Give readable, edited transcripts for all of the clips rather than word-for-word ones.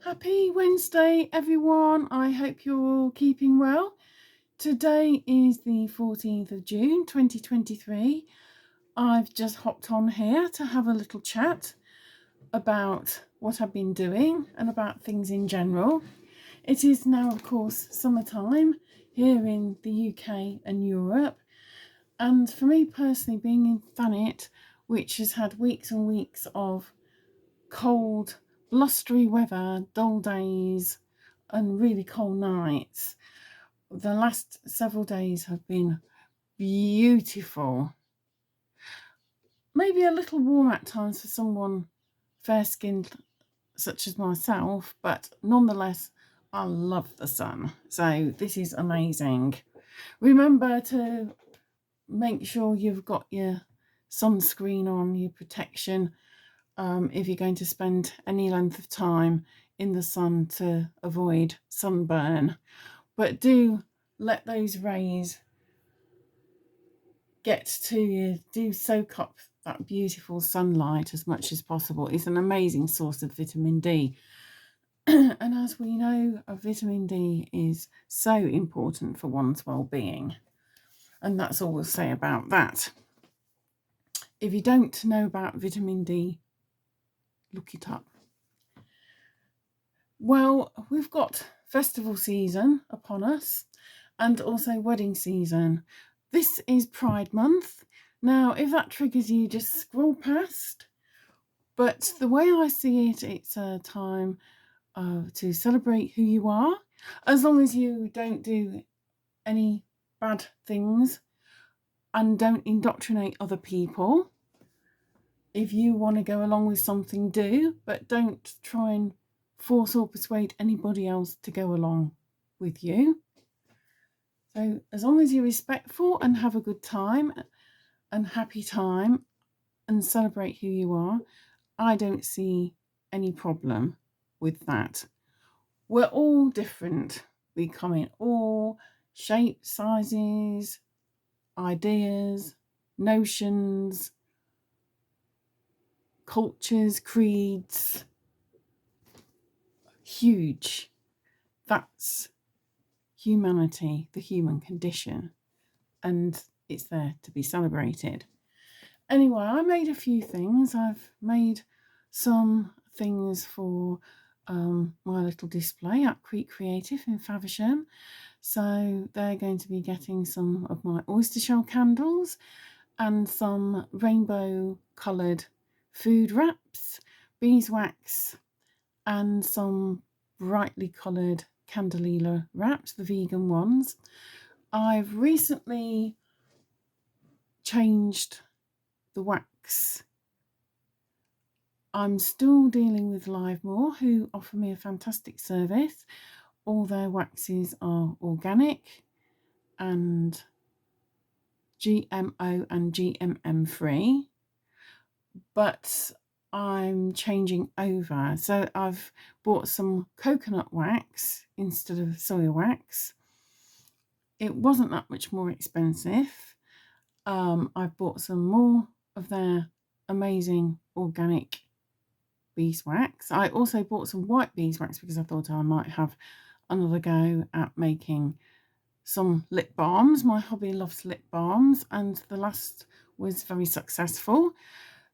Happy Wednesday, everyone. I hope you're all keeping well. Today is the 14th of June 2023. I've just hopped on here to have a little chat about what I've been doing and about things in general. It is now, of course, summertime here in the UK and Europe. And for me personally, being in Thanet, which has had weeks and weeks of cold, blustery weather, dull days, and really cold nights. The last several days have been beautiful. Maybe a little warm at times for someone fair skinned such as myself, but nonetheless, I love the sun. So this is amazing. Remember to make sure you've got your sunscreen on, your protection, if you're going to spend any length of time in the sun to avoid sunburn. But do let those rays get to you, do soak up that beautiful sunlight as much as possible. It's an amazing source of vitamin D. And as we know, vitamin D is so important for one's well-being. And that's all we'll say about that. If you don't know about vitamin D, look it up. Well, we've got festival season upon us and also wedding season. This is Pride Month. Now, if that triggers you, just scroll past. But the way I see it, it's a time to celebrate who you are, as long as you don't do any bad things and don't indoctrinate other people. If you want to go along with something, do, but don't try and force or persuade anybody else to go along with you. So as long as you're respectful and have a good time and happy time and celebrate who you are, I don't see any problem with that. We're all different. We come in all shapes, sizes, ideas, notions, cultures, creeds. Huge. That's humanity, the human condition, and it's there to be celebrated. Anyway, I made a few things. I've made some things for my little display at Creek Creative in Faversham. So they're going to be getting some of my oyster shell candles and some rainbow coloured food wraps, beeswax, and some brightly coloured Candelilla wraps, the vegan ones. I've recently changed the wax. I'm still dealing with Livemore, who offer me a fantastic service. All their waxes are organic and GMO and GMM free, but I'm changing over. So I've bought some coconut wax instead of soya wax. It wasn't that much more expensive. I've bought some more of their amazing organic beeswax. I also bought some white beeswax because I thought I might have another go at making some lip balms. My hubby loves lip balms, and the last was very successful.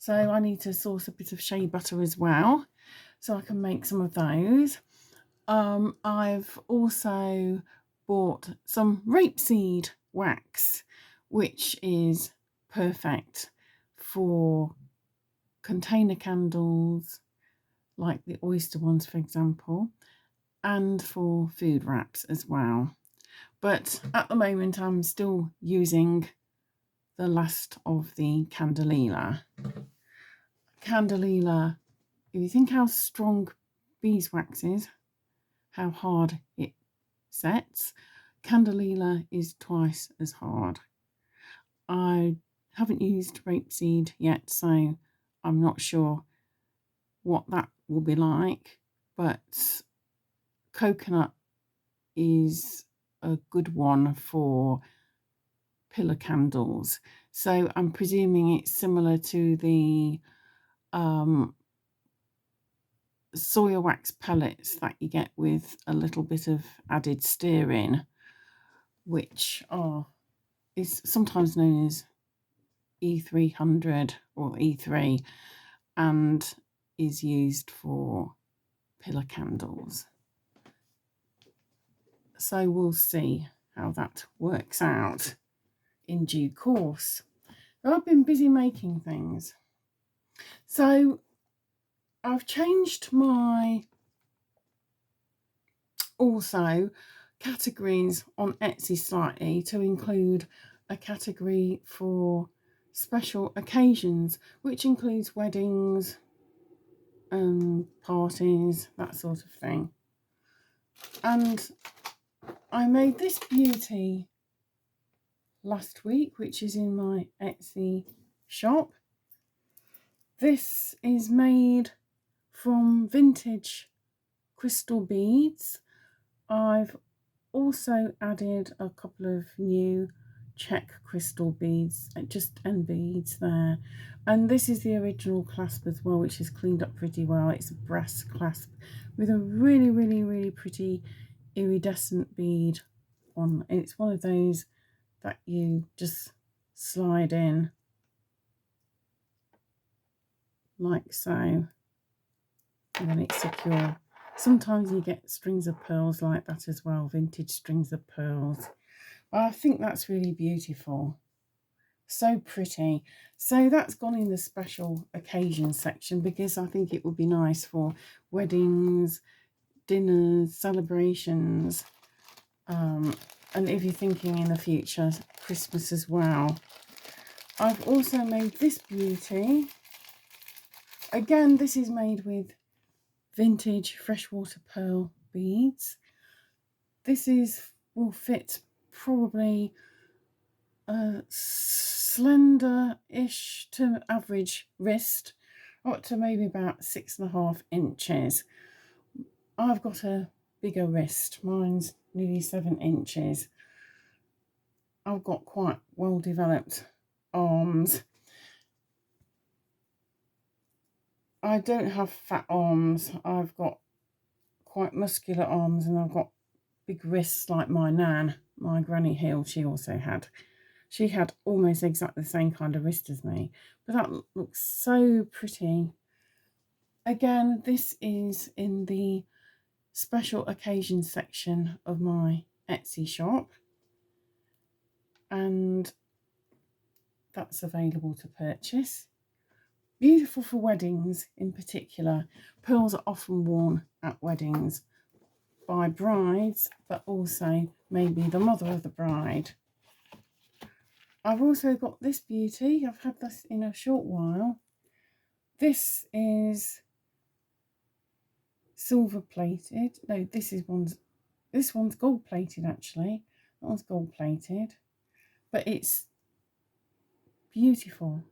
So I need to source a bit of shea butter as well, so I can make some of those. I've also bought some rapeseed wax, which is perfect for container candles, like the oyster ones, for example, and for food wraps as well. But at the moment, I'm still using the last of the Candelilla. Candelilla, if you think how strong beeswax is, how hard it sets, Candelilla is twice as hard. I haven't used rapeseed yet, so I'm not sure what that will be like, but coconut is a good one for pillar candles. So I'm presuming it's similar to the soya wax pellets that you get with a little bit of added stearin, which is sometimes known as E300 or E3, and is used for pillar candles. So we'll see how that works out in due course. I've been busy making things. So I've changed my also categories on Etsy slightly to include a category for special occasions, which includes weddings and parties, that sort of thing. And I made this beauty last week, which is in my Etsy shop. This is made from vintage crystal beads. I've also added a couple of new check crystal beads, just end beads there. And this is the original clasp as well, which is cleaned up pretty well. It's a brass clasp with a really, really, really pretty iridescent bead on. It's one of those that you just slide in like so, and then it's secure. Sometimes you get strings of pearls like that as well, vintage strings of pearls. I think that's really beautiful. So pretty. So that's gone in the special occasion section because I think it would be nice for weddings, dinners, celebrations, and if you're thinking in the future, Christmas as well. I've also made this beauty. Again, this is made with vintage freshwater pearl beads. This will fit probably a slender-ish to average wrist, up to maybe about 6.5 inches. I've got a bigger wrist. Mine's nearly 7 inches. I've got quite well developed arms. I don't have fat arms. I've got quite muscular arms, and I've got big wrists like my nan, my Granny Hill. She also had. She had almost exactly the same kind of wrist as me, but that looks so pretty. Again, this is in the special occasion section of my Etsy shop, and that's available to purchase. Beautiful for weddings in particular. Pearls are often worn at weddings by brides, but also maybe the mother of the bride. I've also got this beauty. I've had this in a short while. This is silver plated. No, this one's gold plated actually. That one's gold plated, but it's beautiful.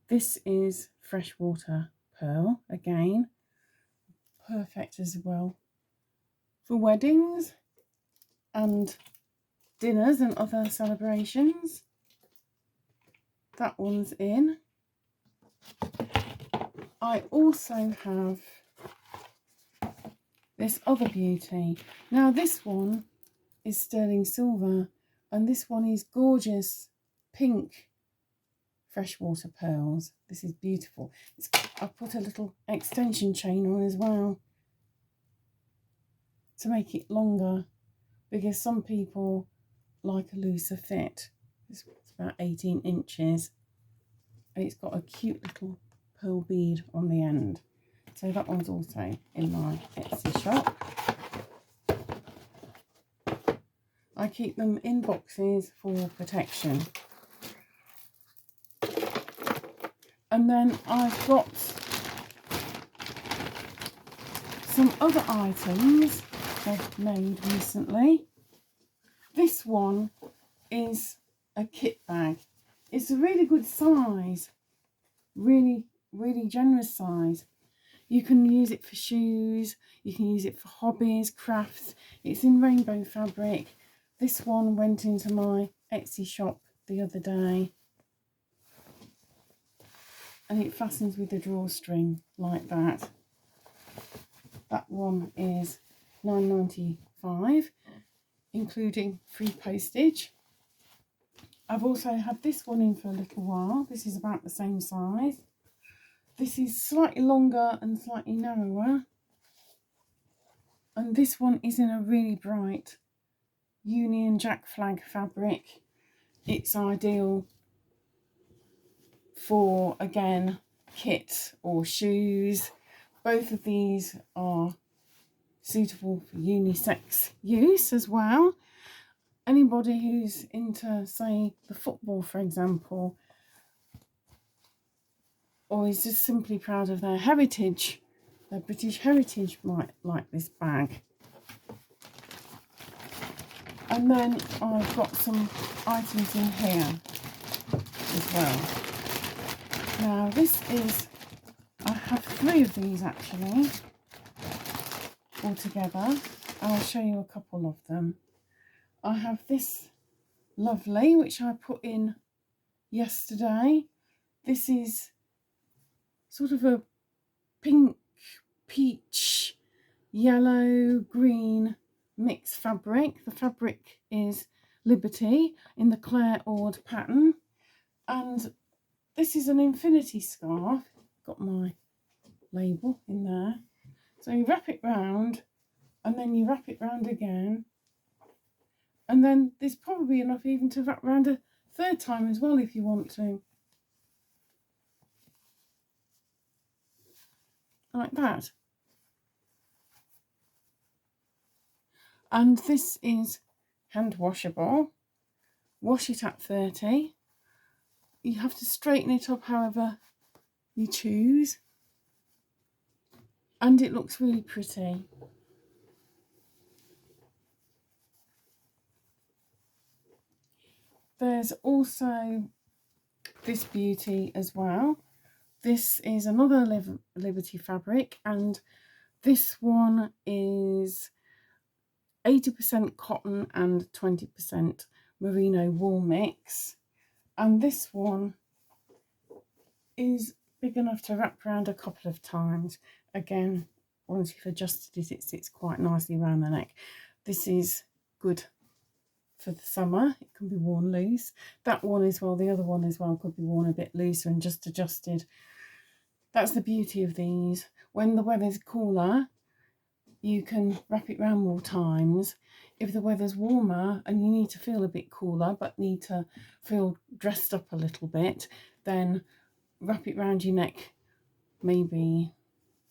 This is freshwater pearl again, perfect as well for weddings and dinners and other celebrations. That one's in. I also have this other beauty. Now this one is sterling silver, and this one is gorgeous pink freshwater pearls. This is beautiful. I've put a little extension chain on as well to make it longer, because some people like a looser fit. It's about 18 inches, and it's got a cute little pearl bead on the end. So that one's also in my Etsy shop. I keep them in boxes for protection. And then I've got some other items I've made recently. This one is a kit bag. It's a really good size, really, really generous size. You can use it for shoes, you can use it for hobbies, crafts. It's in rainbow fabric. This one went into my Etsy shop the other day, and it fastens with a drawstring like that. That one is £9.95, including free postage. I've also had this one in for a little while. This is about the same size. This is slightly longer and slightly narrower. And this one is in a really bright Union Jack flag fabric. It's ideal for, again, kit or shoes. Both of these are suitable for unisex use as well. Anybody who's into, say, the football, for example, or is just simply proud of their heritage, their British heritage, might like this bag. And then I've got some items in here as well. Now this is, I have 3 of these actually all together. I'll show you a couple of them. I have this lovely, which I put in yesterday. This is sort of a pink, peach, yellow, green mixed fabric. The fabric is Liberty in the Claire Ord pattern. And this is an infinity scarf. Got my label in there. So you wrap it round and then you wrap it round again. And then there's probably enough even to wrap round a 3rd time as well if you want to. Like that. And this is hand washable. Wash it at 30. You have to straighten it up however you choose. And it looks really pretty. There's also this beauty as well. This is another Liberty fabric, and this one is 80% cotton and 20% merino wool mix. And this one is big enough to wrap around a couple of times. Again, once you've adjusted it, it sits quite nicely around the neck. This is good for the summer. It can be worn loose. That one as well, the other one as well, could be worn a bit looser and just adjusted. That's the beauty of these. When the weather's cooler, you can wrap it around more times. If the weather's warmer and you need to feel a bit cooler but need to feel dressed up a little bit, then wrap it around your neck maybe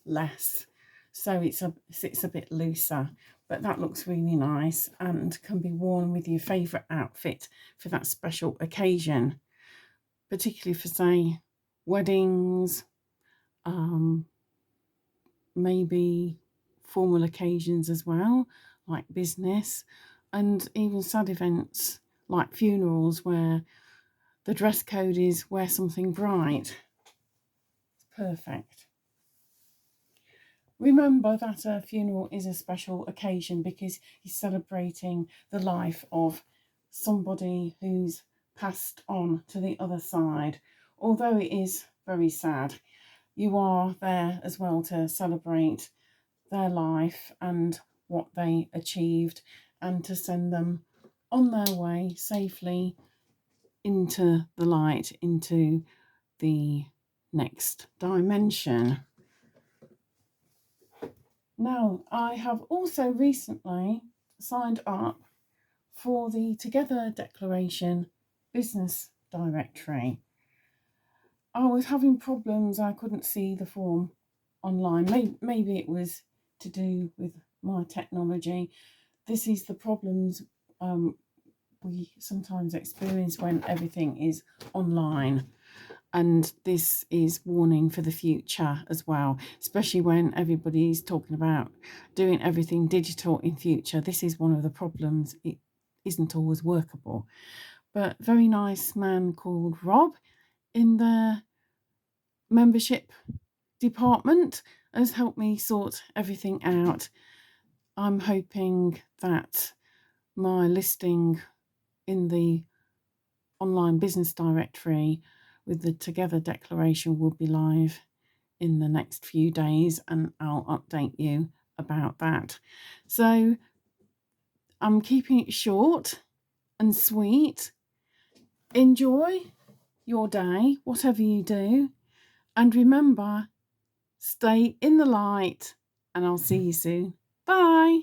less, so it sits a bit looser. But that looks really nice and can be worn with your favourite outfit for that special occasion, particularly for, say, weddings, maybe formal occasions as well, like business, and even sad events like funerals where the dress code is wear something bright. It's perfect. Remember that a funeral is a special occasion because you're celebrating the life of somebody who's passed on to the other side. Although it is very sad, you are there as well to celebrate their life and what they achieved, and to send them on their way safely into the light, into the next dimension. Now, I have also recently signed up for the Together Declaration business directory. I was having problems. I couldn't see the form online. Maybe it was to do with my technology. This is the problems we sometimes experience when everything is online. And this is warning for the future as well, especially when everybody's talking about doing everything digital in future. This is one of the problems. It isn't always workable. But very nice man called Rob in the membership department has helped me sort everything out. I'm hoping that my listing in the online business directory with the Together Declaration will be live in the next few days, and I'll update you about that. So I'm keeping it short and sweet. Enjoy your day, whatever you do. And remember, stay in the light, and I'll see you soon. Bye.